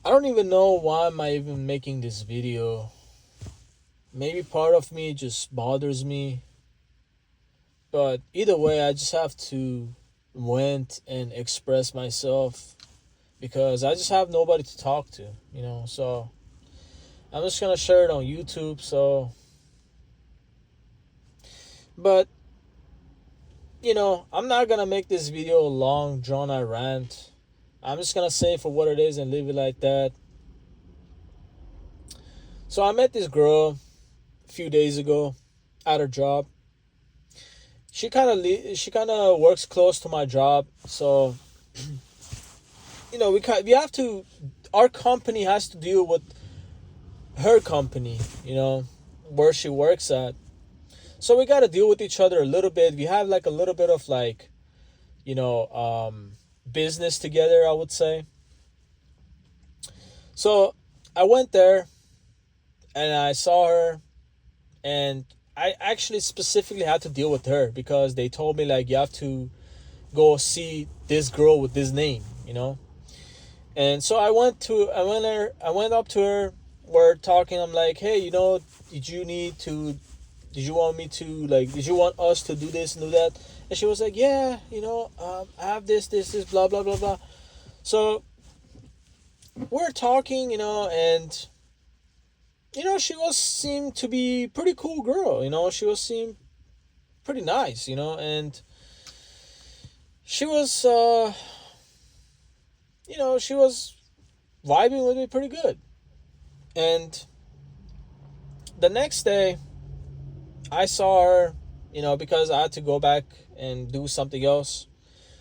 I don't even know why am I even making this video. Maybe part of me just bothers me, but either way, I just have to went and express myself because I just have nobody to talk to, you know. So I'm just gonna share it on YouTube. So, but I'm not gonna make this video a long, drawn out rant. I'm just gonna say it for what it is and leave it like that. So I met this girl a few days ago at her job. She kind of works close to my job, so we have to. Our company has to deal with her company, where she works at. So we got to deal with each other a little bit. We have like a little bit of like, you know, um, business together, I would say. So I went there and I saw her, and I actually specifically had to deal with her because they told me like you have to go see this girl with this name. And so I went up to her. We're talking. I'm like, hey, did you need to did you want me to like did you want us to do this and do that? And she was like, yeah, I have this blah blah blah blah. So we're talking, and she was seemed to be pretty cool girl. She was seemed pretty nice. And she was she was vibing with me pretty good. And the next day I saw her, because I had to go back and do something else.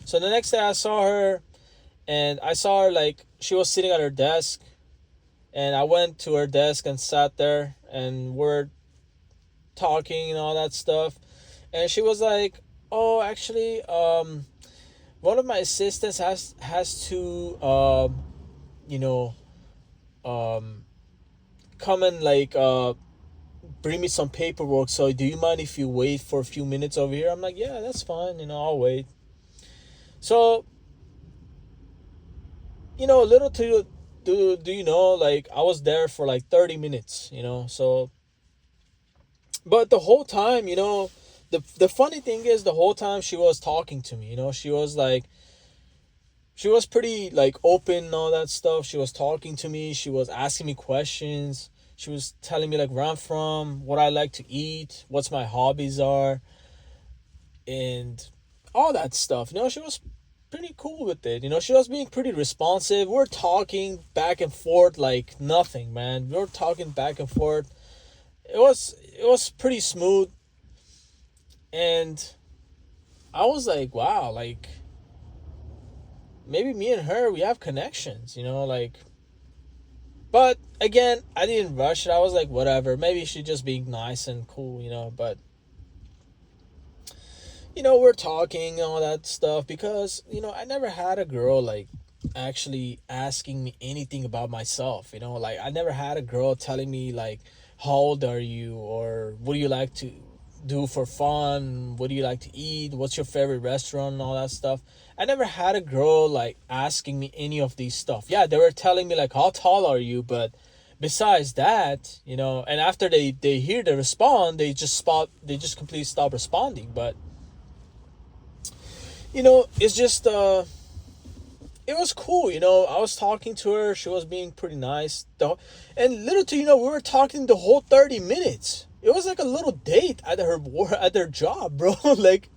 So the next day I saw her, and I saw her like she was sitting at her desk, and I went to her desk and sat there, and we're talking and all that stuff. And she was like, "Oh, actually, one of my assistants has to you know, um, come and like bring me some paperwork. So do you mind if you wait for a few minutes over here?" I'm like, "Yeah, that's fine. I'll wait." So little do you know, like I was there for like 30 minutes. So but the whole time, the funny thing is the whole time she was talking to me. She was pretty like open and all that stuff. She was talking to me. She was asking me questions. She was telling me like where I'm from, what I like to eat, what's my hobbies are, and all that stuff. She was pretty cool with it. She was being pretty responsive. We're talking back and forth like nothing, man. We were talking back and forth. It was pretty smooth, and I was like, wow, like maybe me and her we have connections, like. But again, I didn't rush it. I was like, whatever. Maybe she's just being nice and cool, But we're talking and all that stuff because I never had a girl like actually asking me anything about myself. Like I never had a girl telling me like, how old are you, or what do you like to do for fun, what do you like to eat, what's your favorite restaurant and all that stuff. I never had a girl like asking me any of these stuff. Yeah, they were telling me like, how tall are you, but besides that, and after they hear the respond, they just completely stop responding. But it's just it was cool. I was talking to her. She was being pretty nice. And little to we were talking the whole 30 minutes. It was like a little date at her job, bro. Like,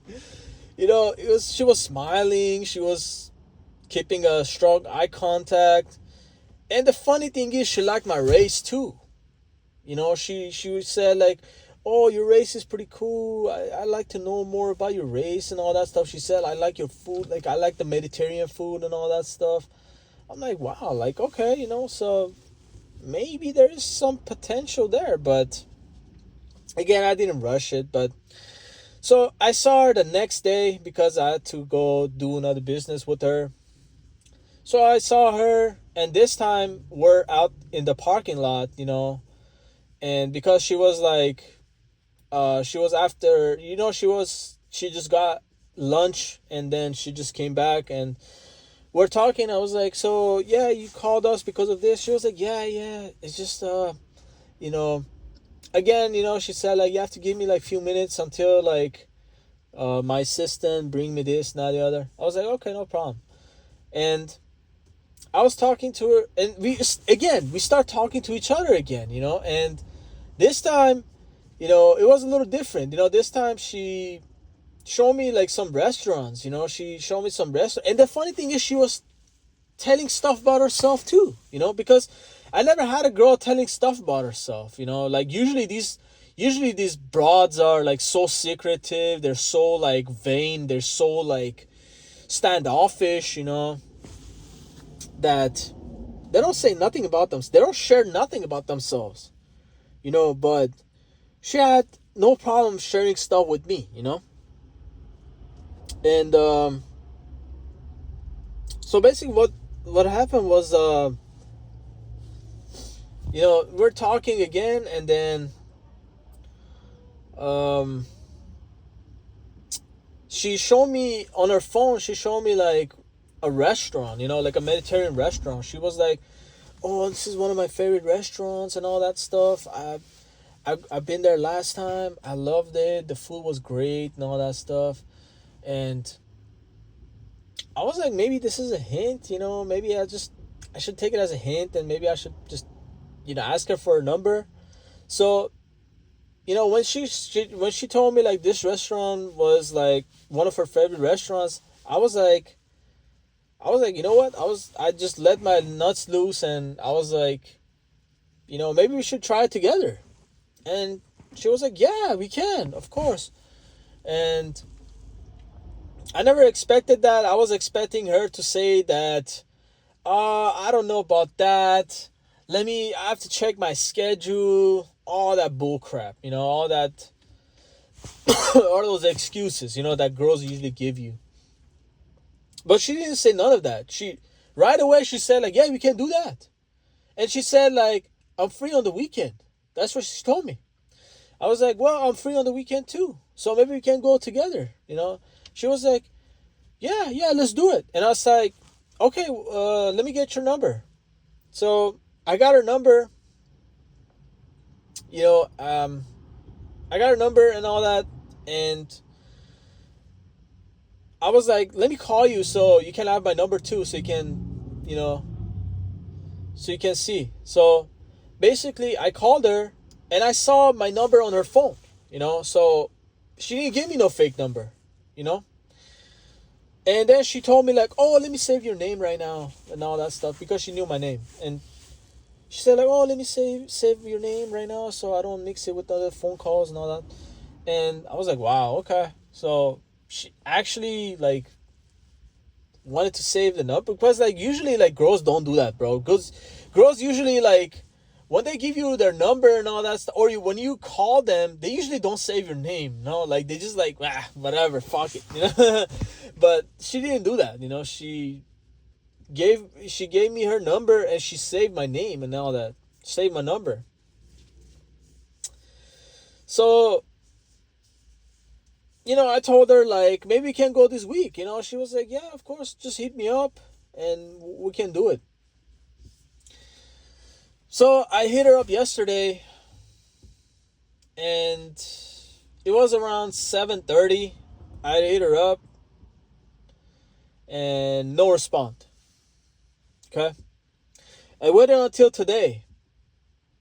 she was smiling. She was keeping a strong eye contact. And the funny thing is, she liked my race too. She said like, "Oh, your race is pretty cool. I like to know more about your race and all that stuff." She said, "I like your food. Like I like the Mediterranean food and all that stuff." I'm like, wow, like okay, so maybe there is some potential there, but again, I didn't rush it. But so I saw her the next day because I had to go do another business with her. So I saw her, and this time we're out in the parking lot, and because she was like she was after, she just got lunch, and then she just came back, and we're talking. I was like, so yeah, you called us because of this. She was like, yeah, yeah. It's just you know, again, she said like you have to give me like few minutes until like my assistant bring me this, not the other. I was like, okay, no problem. And I was talking to her, and we start talking to each other again, and this time, it was a little different. This time she showed me like some restaurants. She showed me some restaurants, and the funny thing is, she was telling stuff about herself too. Because I never had a girl telling stuff about herself. Like usually these broads are like so secretive. They're so like vain. They're so like standoffish. That they don't say nothing about them. They don't share nothing about themselves. But she had no problem sharing stuff with me. And so basically what happened was we're talking again, and then she showed me on her phone, she showed me like a restaurant, like a Mediterranean restaurant. She was like, oh, this is one of my favorite restaurants and all that stuff. I've been there last time. I loved it. The food was great and all that stuff. And I was like, maybe this is a hint, maybe I should take it as a hint, and maybe I should just, ask her for a number. So, when she told me like this restaurant was like one of her favorite restaurants, I was like, you know what? I just let my nuts loose, and I was like, maybe we should try it together. And she was like, yeah, we can, of course. And I never expected that. I was expecting her to say that, I don't know about that. I have to check my schedule. All that bull crap, all that, all those excuses, that girls usually give you. But she didn't say none of that. Right away, she said like, yeah, we can do that. And she said like, I'm free on the weekend. That's what she told me. I was like, well, I'm free on the weekend too. So maybe we can go together, She was like, yeah, let's do it. And I was like, okay, let me get your number. So I got her number, I got her number and all that. And I was like, let me call you so you can have my number too, so you can, so you can see. So basically I called her, and I saw my number on her phone, so she didn't give me no fake number, And then she told me like, oh, let me save your name right now and all that stuff, because she knew my name. And she said like, oh, let me save your name right now so I don't mix it with other phone calls and all that. And I was like, wow, okay. So she actually like wanted to save the number, because like usually like girls don't do that, bro. Girls usually like, when they give you their number and all that stuff, or when you call them, they usually don't save your name. Like they just like, whatever, fuck it, But she didn't do that. She gave me her number, and she saved my name and all that, saved my number. So I told her like, maybe we can go this week. She was like, yeah, of course, just hit me up and we can do it. So I hit her up yesterday, and it was around 7:30. I hit her up, and no response. Okay? I waited until today.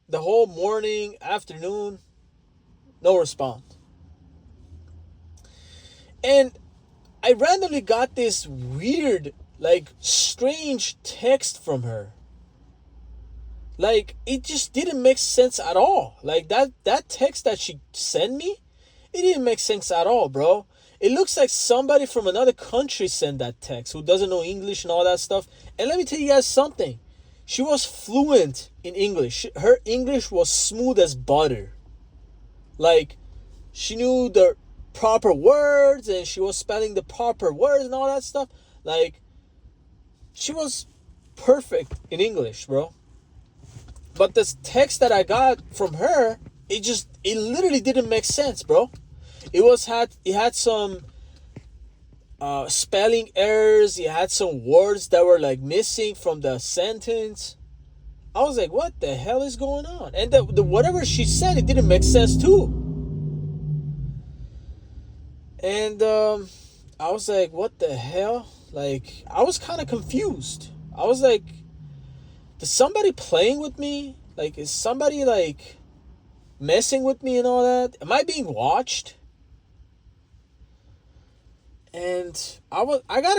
The whole morning, afternoon, no response. And I randomly got this weird, like, strange text from her. Like, it just didn't make sense at all. Like, that text that she sent me, it didn't make sense at all, bro. It looks like somebody from another country sent that text, who doesn't know English and all that stuff. And let me tell you guys something. She was fluent in English. Her English was smooth as butter. Like, she knew the proper words, and she was spelling the proper words and all that stuff. Like, she was perfect in English, bro. But this text that I got from her, it literally didn't make sense, bro. It had some spelling errors. He had some words that were like missing from the sentence. I was like, what the hell is going on? And the whatever she said, it didn't make sense too. And I was like, what the hell? Like, I was kind of confused. I was like, is somebody playing with me? Like, is somebody like messing with me and all that? Am I being watched? And I kind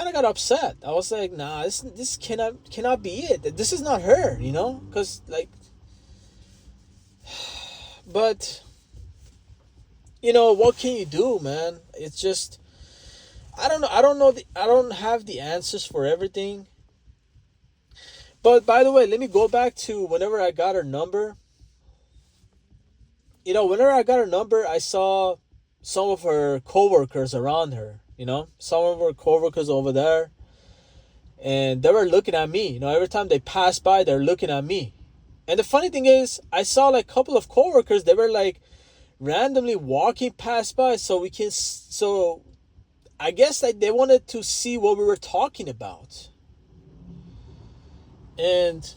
of got upset. I was like, nah, this cannot be it. This is not her, you know? Cuz like, but you know, what can you do, man? It's just, I don't know. I don't have the answers for everything. But by the way, let me go back to whenever I got her number. You know, whenever I got her number, I saw some of her coworkers around her. You know, some of her coworkers over there, and they were looking at me. You know, every time they passed by, they're looking at me. And the funny thing is, I saw like a couple of coworkers. They were like randomly walking past by, so we can. So I guess like they wanted to see what we were talking about. And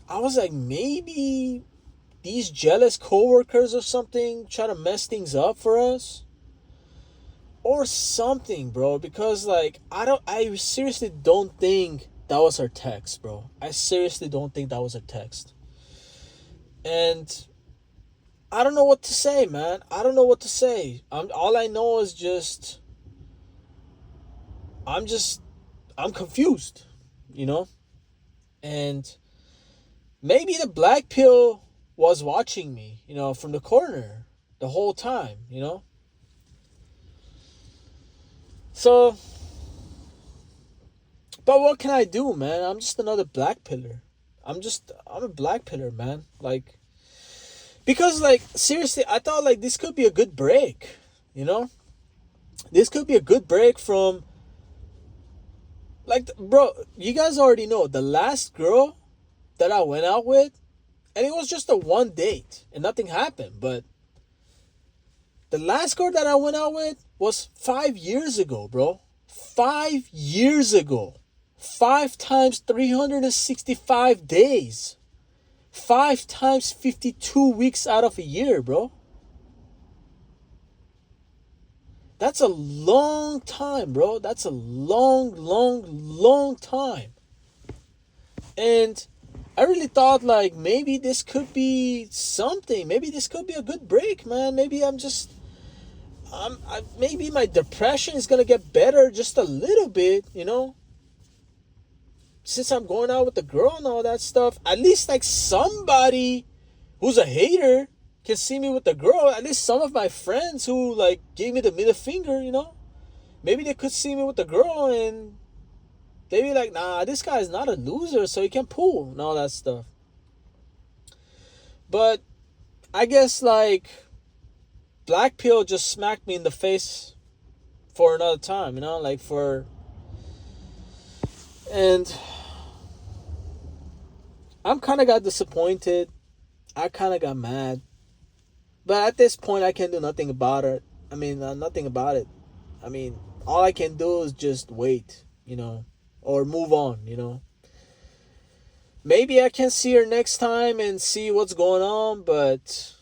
I was like, maybe these jealous coworkers or something try to mess things up for us or something, bro. Because like I seriously don't think that was her text, bro. I seriously don't think that was her text. And I don't know what to say, man. I don't know what to say. All I know is just I'm just I'm confused, you know? And maybe the black pill was watching me, you know, from the corner the whole time, you know? So, but what can I do, man? I'm just another black pillar. I'm a black pillar, man. Like, because, like, seriously, I thought, like, this could be a good break, you know? This could be a good break from, like, bro, you guys already know the last girl that I went out with, and it was just a one date and nothing happened. But the last girl that I went out with was 5 years ago, bro. 5 years ago. 5 times 365 days. 5 times 52 weeks out of a year, bro. That's a long time, bro. That's a long time. And I really thought like maybe this could be something. Maybe this could be a good break, man. Maybe maybe my depression is gonna get better just a little bit, you know. Since I'm going out with the girl and all that stuff, at least like somebody who's a hater can see me with the girl. At least some of my friends who like gave me the middle finger, you know, maybe they could see me with the girl and they be like, nah, this guy is not a loser, so he can pull and all that stuff. But I guess like black pill just smacked me in the face for another time, you know, like for, and I'm kind of got disappointed. I kind of got mad. But at this point, I can do nothing about it. I mean, nothing about it. I mean, all I can do is just wait, you know, or move on, you know. Maybe I can see her next time and see what's going on, but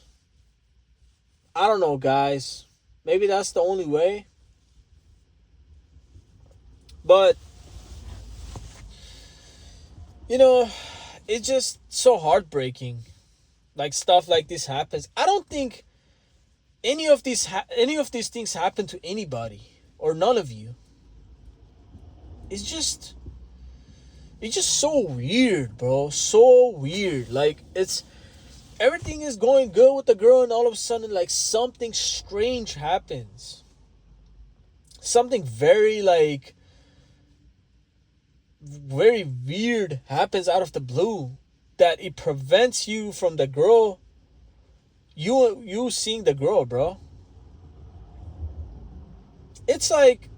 I don't know, guys. Maybe that's the only way. But, you know, it's just so heartbreaking. Like stuff like this happens. I don't think any of these things happen to anybody or none of you. It's just so weird, bro. So weird. Like it's everything is going good with the girl and all of a sudden like something strange happens. Something very very weird happens out of the blue that it prevents you from the girl, you seeing the girl, bro. It's like,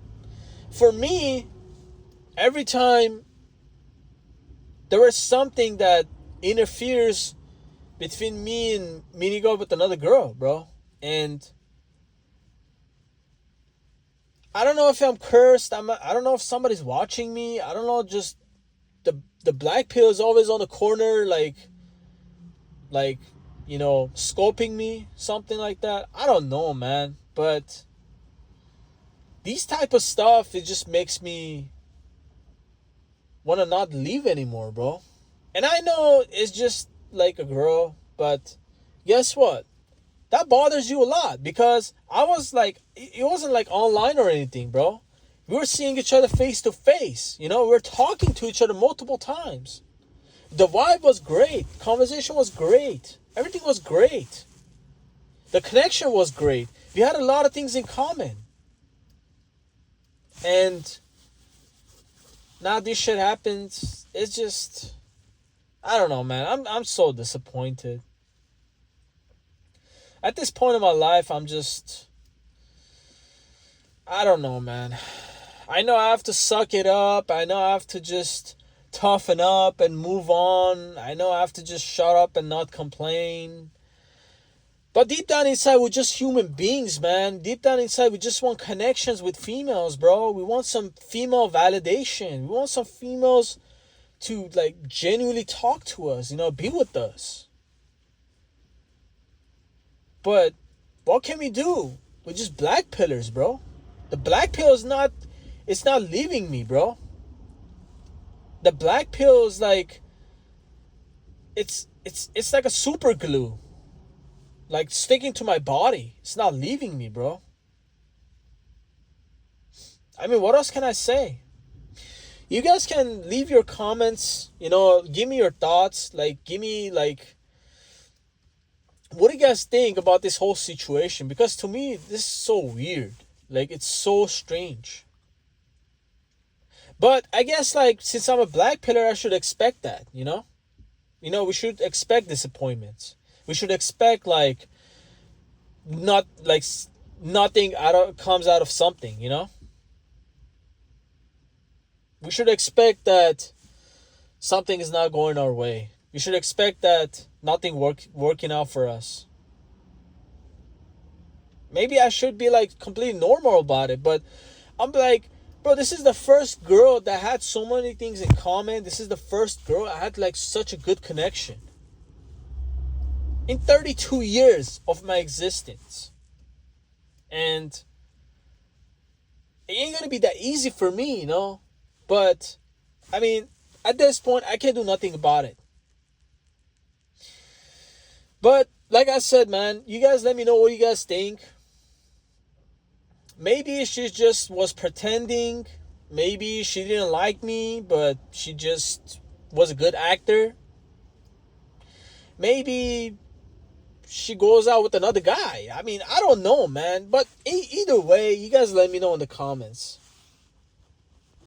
for me, every time there is something that interferes between me and meeting up with another girl, bro, and I don't know if I'm cursed. I don't know if somebody's watching me. I don't know. Just the black pill is always on the corner, like scoping me, something like that. I don't know, man. But these type of stuff, it just makes me want to not leave anymore, bro. And I know it's just like a girl, but guess what? That bothers you a lot because I was like, it wasn't like online or anything, bro. We were seeing each other face to face. We were talking to each other multiple times. The vibe was great. Conversation was great. Everything was great. The connection was great. We had a lot of things in common. And now this shit happens. It's just, I don't know, man. I'm so disappointed. At this point in my life, I don't know, man. I know I have to suck it up. I know I have to just toughen up and move on. I know I have to just shut up and not complain. But deep down inside, we're just human beings, man. Deep down inside, we just want connections with females, bro. We want some female validation. We want some females to, like, genuinely talk to us, be with us. But what can we do? We're just black pillars, bro. The black pill is not, it's not leaving me, bro. The black pill is like, it's like a super glue. Like sticking to my body. It's not leaving me, bro. I mean, what else can I say? You guys can leave your comments, give me your thoughts. Like, give me, like, what do you guys think about this whole situation? Because to me, this is so weird. Like, it's so strange. But I guess, like, since I'm a black pillar, I should expect that, we should expect disappointments. We should expect, like, not, like, nothing comes out of something, We should expect that something is not going our way. We should expect that nothing working out for us. Maybe I should be, like, completely normal about it, but I'm like, bro, this is the first girl that had so many things in common. This is the first girl I had, like, such a good connection. In 32 years of my existence. And it ain't gonna be that easy for me, But, I mean, at this point, I can't do nothing about it. But, like I said, man, you guys let me know what you guys think. Maybe she just was pretending. Maybe she didn't like me, but she just was a good actor. Maybe she goes out with another guy. I mean, I don't know, man. But either way, you guys let me know in the comments.